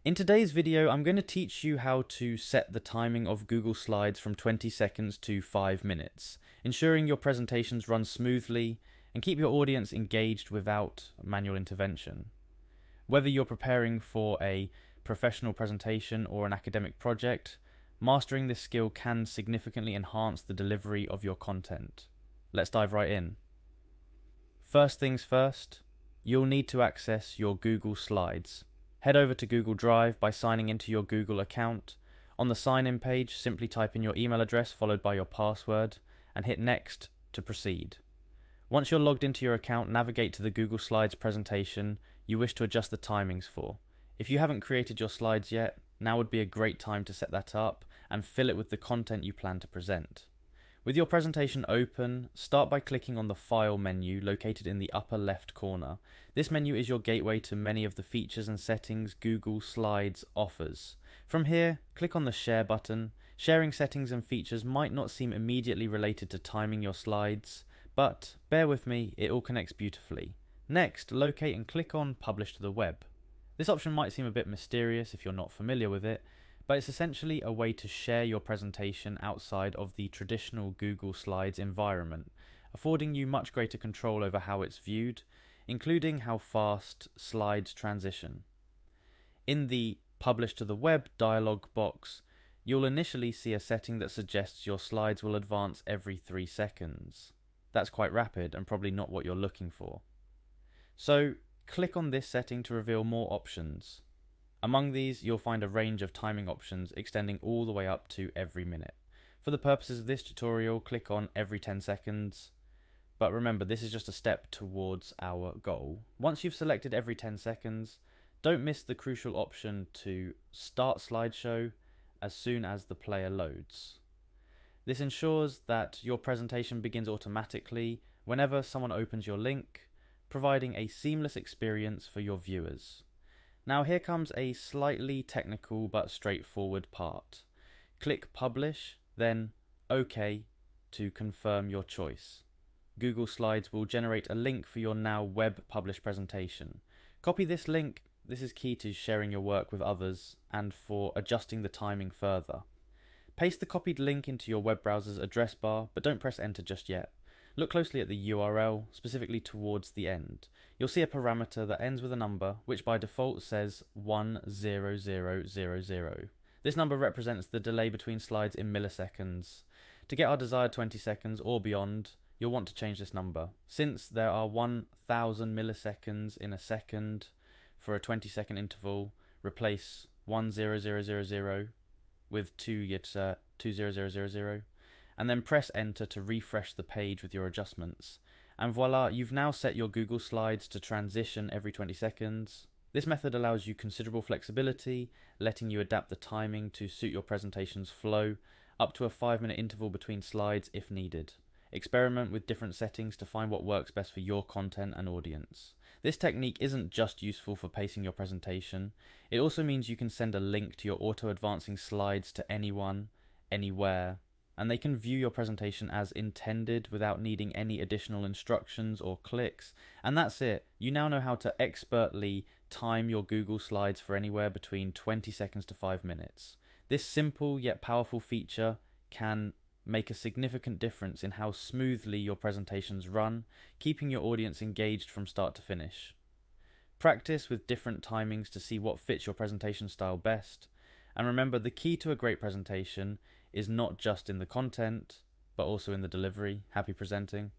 In today's video, I'm going to teach you how to set the timing of Google Slides from 20 seconds to 5 minutes, ensuring your presentations run smoothly and keep your audience engaged without manual intervention. Whether you're preparing for a professional presentation or an academic project, mastering this skill can significantly enhance the delivery of your content. Let's dive right in. First things first, you'll need to access your Google Slides. Head over to Google Drive by signing into your Google account. On the sign-in page, simply type in your email address followed by your password and hit Next to proceed. Once you're logged into your account, navigate to the Google Slides presentation you wish to adjust the timings for. If you haven't created your slides yet, now would be a great time to set that up and fill it with the content you plan to present. With your presentation open, start by clicking on the File menu located in the upper left corner. This menu is your gateway to many of the features and settings Google Slides offers. From here, click on the Share button. Sharing settings and features might not seem immediately related to timing your slides, but bear with me, it all connects beautifully. Next, locate and click on Publish to the Web. This option might seem a bit mysterious if you're not familiar with it, but it's essentially a way to share your presentation outside of the traditional Google Slides environment, affording you much greater control over how it's viewed, including how fast slides transition. In the Publish to the Web dialog box, you'll initially see a setting that suggests your slides will advance every 3 seconds. That's quite rapid and probably not what you're looking for. So, click on this setting to reveal more options. Among these, you'll find a range of timing options extending all the way up to every minute. For the purposes of this tutorial, click on every 10 seconds. But remember, this is just a step towards our goal. Once you've selected every 10 seconds, don't miss the crucial option to start slideshow as soon as the player loads. This ensures that your presentation begins automatically whenever someone opens your link, providing a seamless experience for your viewers. Now here comes a slightly technical but straightforward part. Click Publish, then OK to confirm your choice. Google Slides will generate a link for your now web published presentation. Copy this link, this is key to sharing your work with others and for adjusting the timing further. Paste the copied link into your web browser's address bar, but don't press enter just yet. Look closely at the URL, specifically towards the end. You'll see a parameter that ends with a number, which by default says 10000. This number represents the delay between slides in milliseconds. To get our desired 20 seconds or beyond, you'll want to change this number. Since there are 1000 milliseconds in a second for a 20-second interval, replace 10000 with 20000. And then press enter to refresh the page with your adjustments. And voila, you've now set your Google Slides to transition every 20 seconds. This method allows you considerable flexibility, letting you adapt the timing to suit your presentation's flow, up to a 5-minute interval between slides if needed. Experiment with different settings to find what works best for your content and audience. This technique isn't just useful for pacing your presentation, it also means you can send a link to your auto-advancing slides to anyone, anywhere, and they can view your presentation as intended without needing any additional instructions or clicks. And that's it. You now know how to expertly time your Google Slides for anywhere between 20 seconds to 5 minutes. This simple yet powerful feature can make a significant difference in how smoothly your presentations run, keeping your audience engaged from start to finish. Practice with different timings to see what fits your presentation style best. And remember, the key to a great presentation is not just in the content, but also in the delivery. Happy presenting.